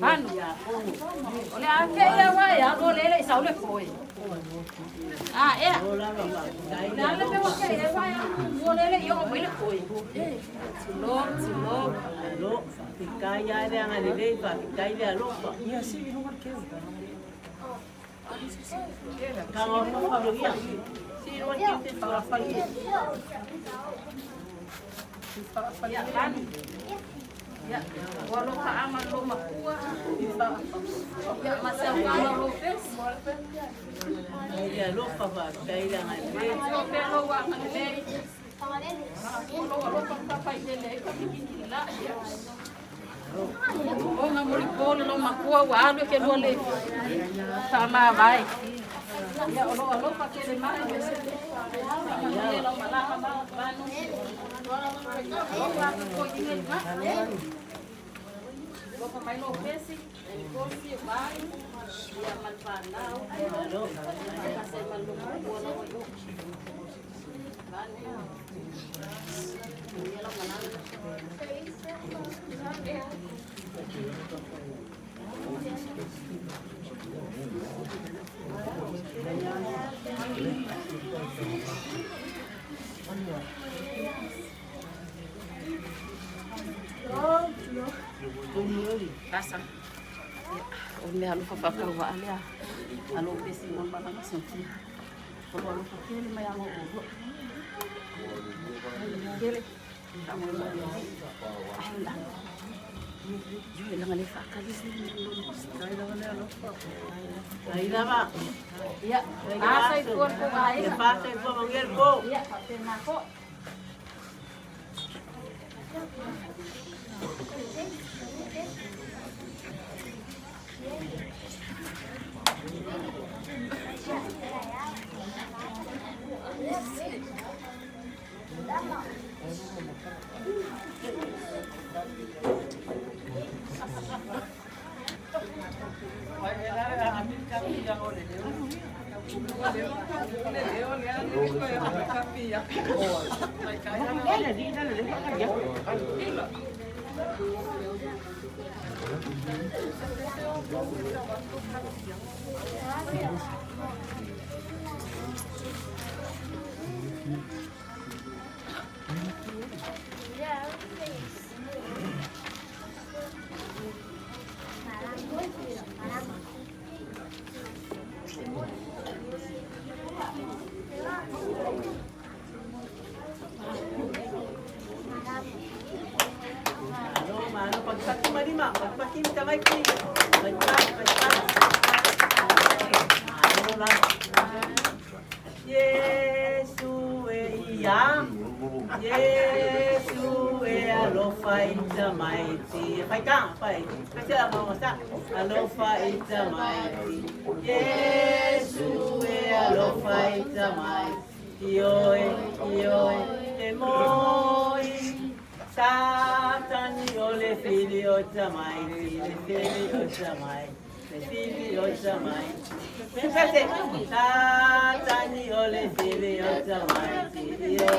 Mano, Olha aqui é vai a bolele sao le foi. Ah, é. Dale pe wa ke e vai a bolele yo me le foi. Silo. Alô, ficar ya de angalele, ficar de alô. E assim não marqueu. Kalau mau fabrikan, si rumah kita farafali. Ya kan. Ya, walau ka aman lo makua. Ya masa walau lo pes. Ya lupa pak, kaya angalele. Lo pelo wa ngale. Walau pa ile ka bikila. Oh, namori polo lo makua wa alo ke lo le. Sama vai. Ya olo pa ke le mai bese. Ya lo mala ba banu. Lo pa mai lo pesi, el corsi vai. Ya man panau. Ya se man lo ko lo yo. Banu. Ya lo mala. Rasa. Olha a lufa para o olha. A lufa esse mundo para não sentir. Kalau lufa ele mai amo o. Ele. Yo lang ali fa kalis ni Ahí daba. Ya. Asa ito ko ay. Ya pasa itu manggil po. Ya, paten ako. Pagpaki malima, pagpaki kamay ki. Pagpak. Ano lang. Yesu iyam. Yesu alofa itamaiti. Paikang, pai. Kasi ang mga alofa itamaiti. Yesu alofa itamaiti. Ioy, emoi. Satan ole filio tamai, filio tamai, filio tamai. Pensate, Satan ole filio tamai, filio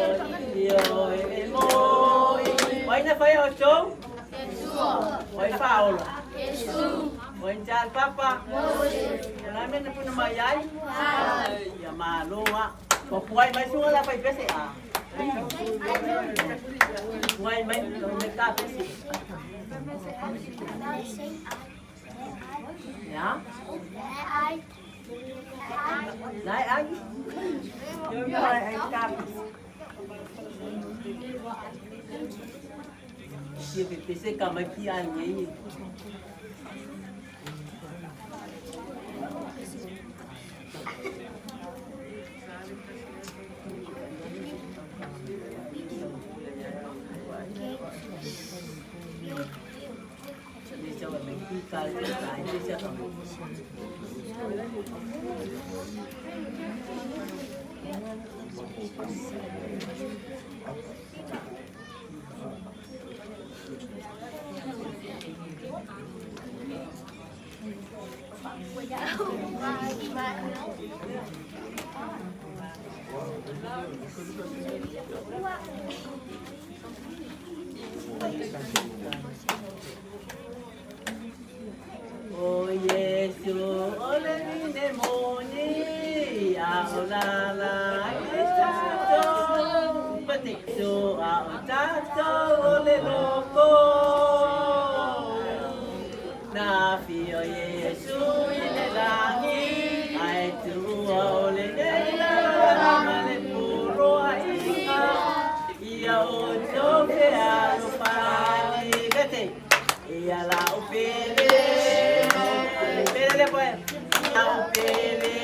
emoi. Hoy na fue ocho. Hoy Paulo. Hoy Jan Papa. Namin na po na mayay. Ya maluma. Pagkuhay may sungala pa ipese ah. Ngoài mấy người ta phải gì? Dạ. Lại ai? Nhớ lại anh cam. Chị phải sẽ cầm mấy kia anh ấy. Tato ole loko na fio Yesu ile langi ai tu ole nela male puro aika ia o toke alo pani gete ia la upele pele pues la upele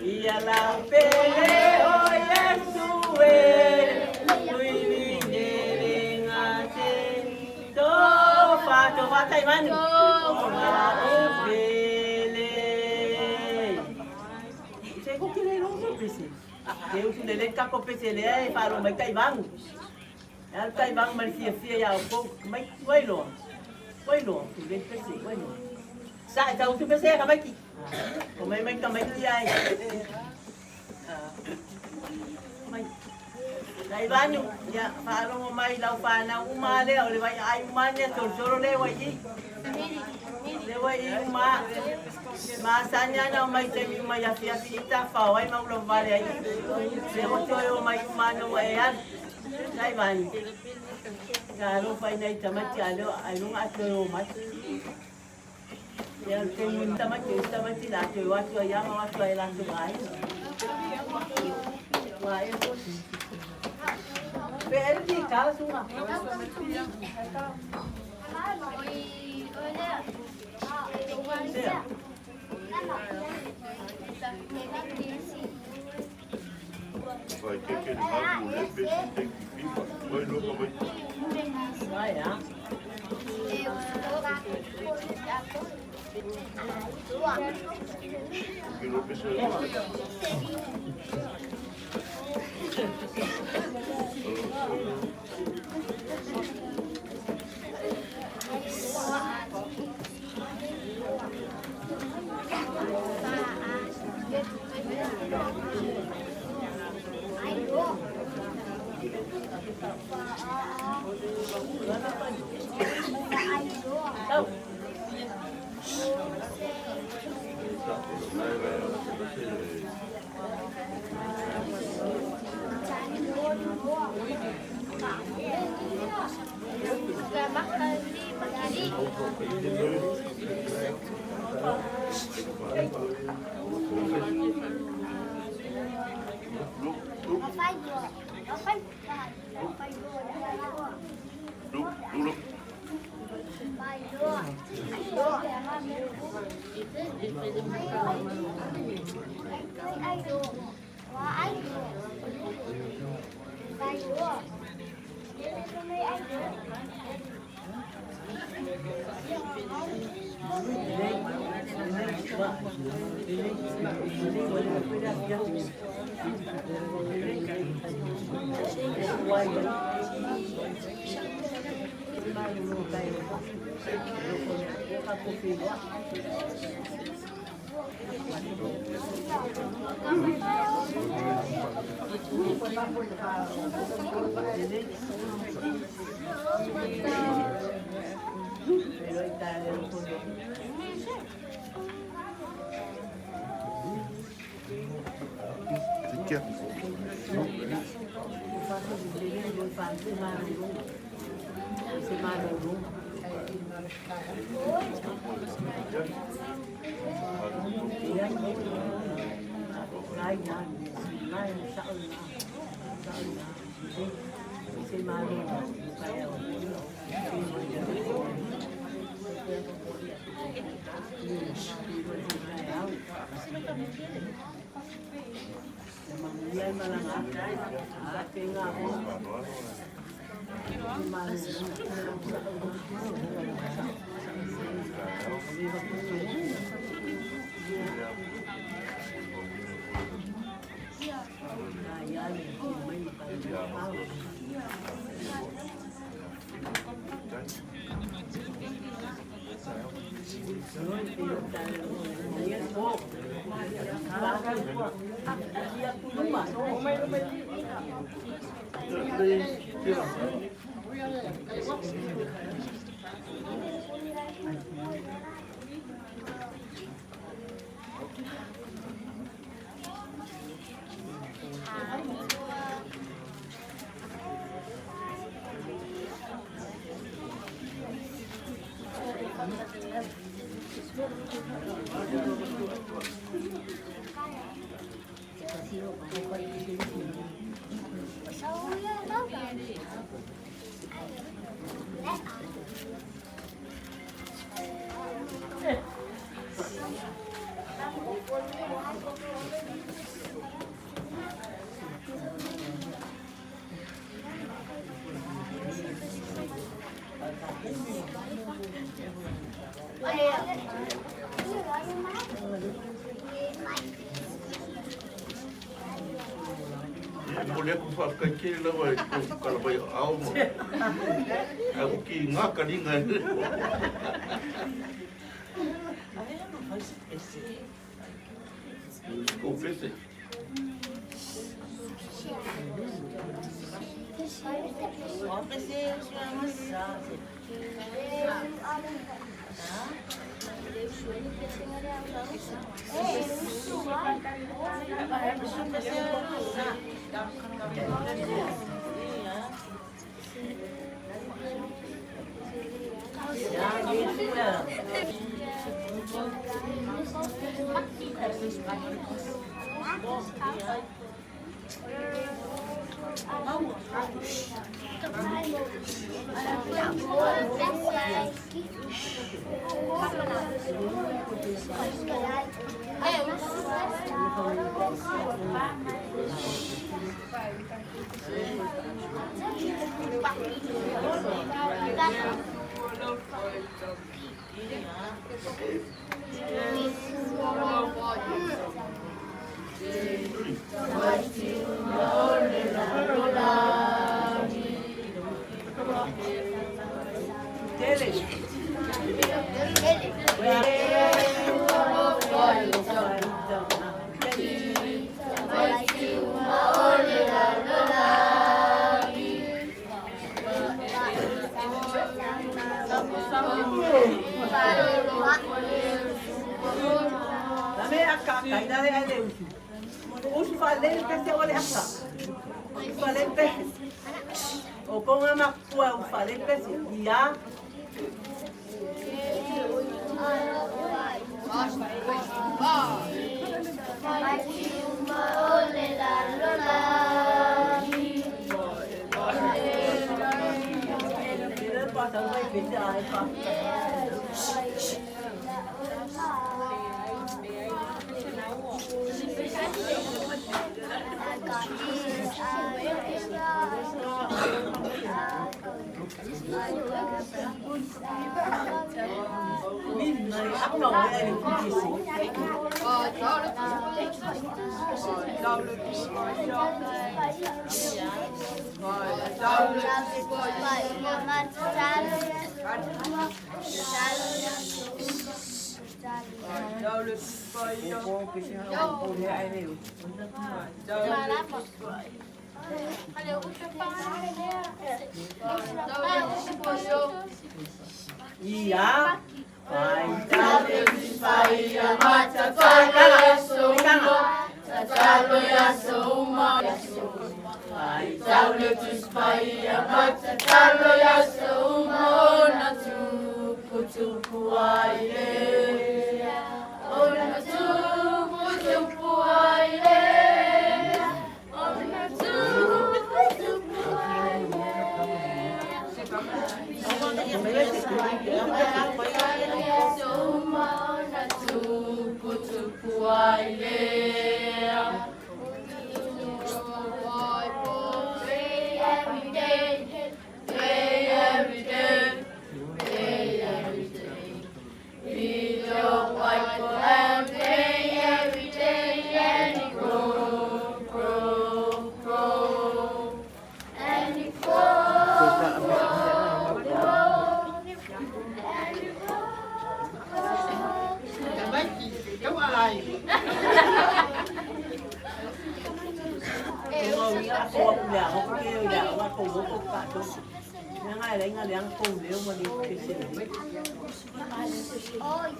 ia la upele o Yesu Tova tay man. Saya kok kira itu pesi. Dia sudah lengkap kok pesi dia baru mai kai bang. Al kai bang Malaysia ya kok mai wai lo. Wai lo, tu lek pesi wai lo. Sa tahu tu pesi ka mai ki. Ko mai ka mai ki ai. Mai Dai banyo, ya parang may law pa na umale o leway ay umanya solo leway i. Leway i masanya na may tayo mayafia sita fa way maulong vale ay. Leway toyo may umano ayan. Dai banyo. Karo pa inay tamat kalo anong atlo mat. Yan kung tamat sila toy wato ayama wato ay lang subay. Why? Perdi, cara sua. Vai ter que levar o mulher, ver se tem que vir. Vai nunca vai. Vai, ah. Que não precisa. Mulher com sua canqueira vai cara vai alma. É o que ngaca ninguém. O PC. Iya. Oh,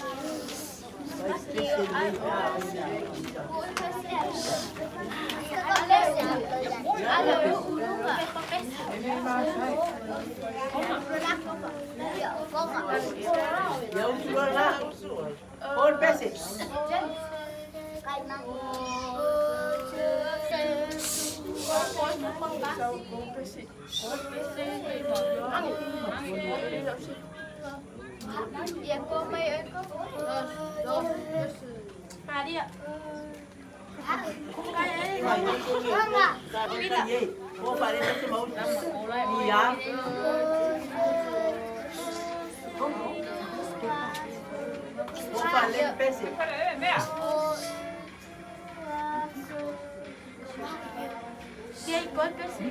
Jauh suar lah. Pon pesi. Mà đi ạ. Kau pada macam mau iya. Kau pada pesi. Gay con cái gì?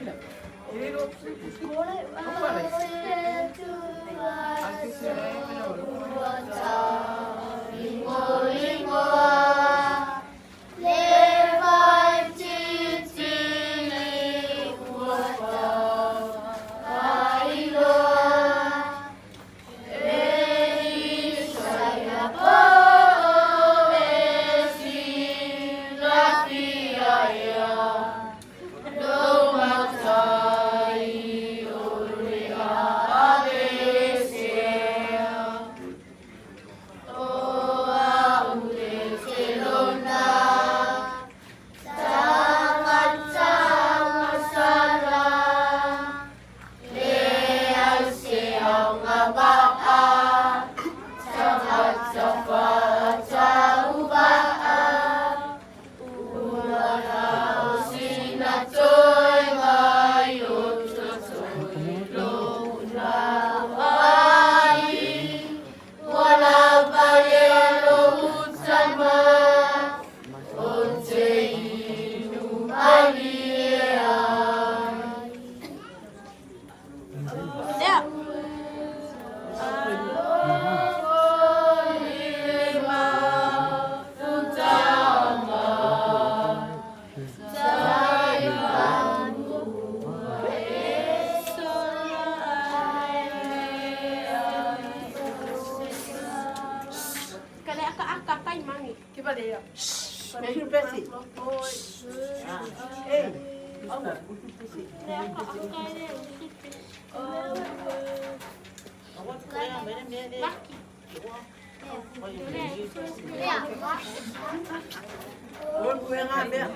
Macam pesi. Awak pesi. Awak kaya mana mana. Orang kaya ngambil.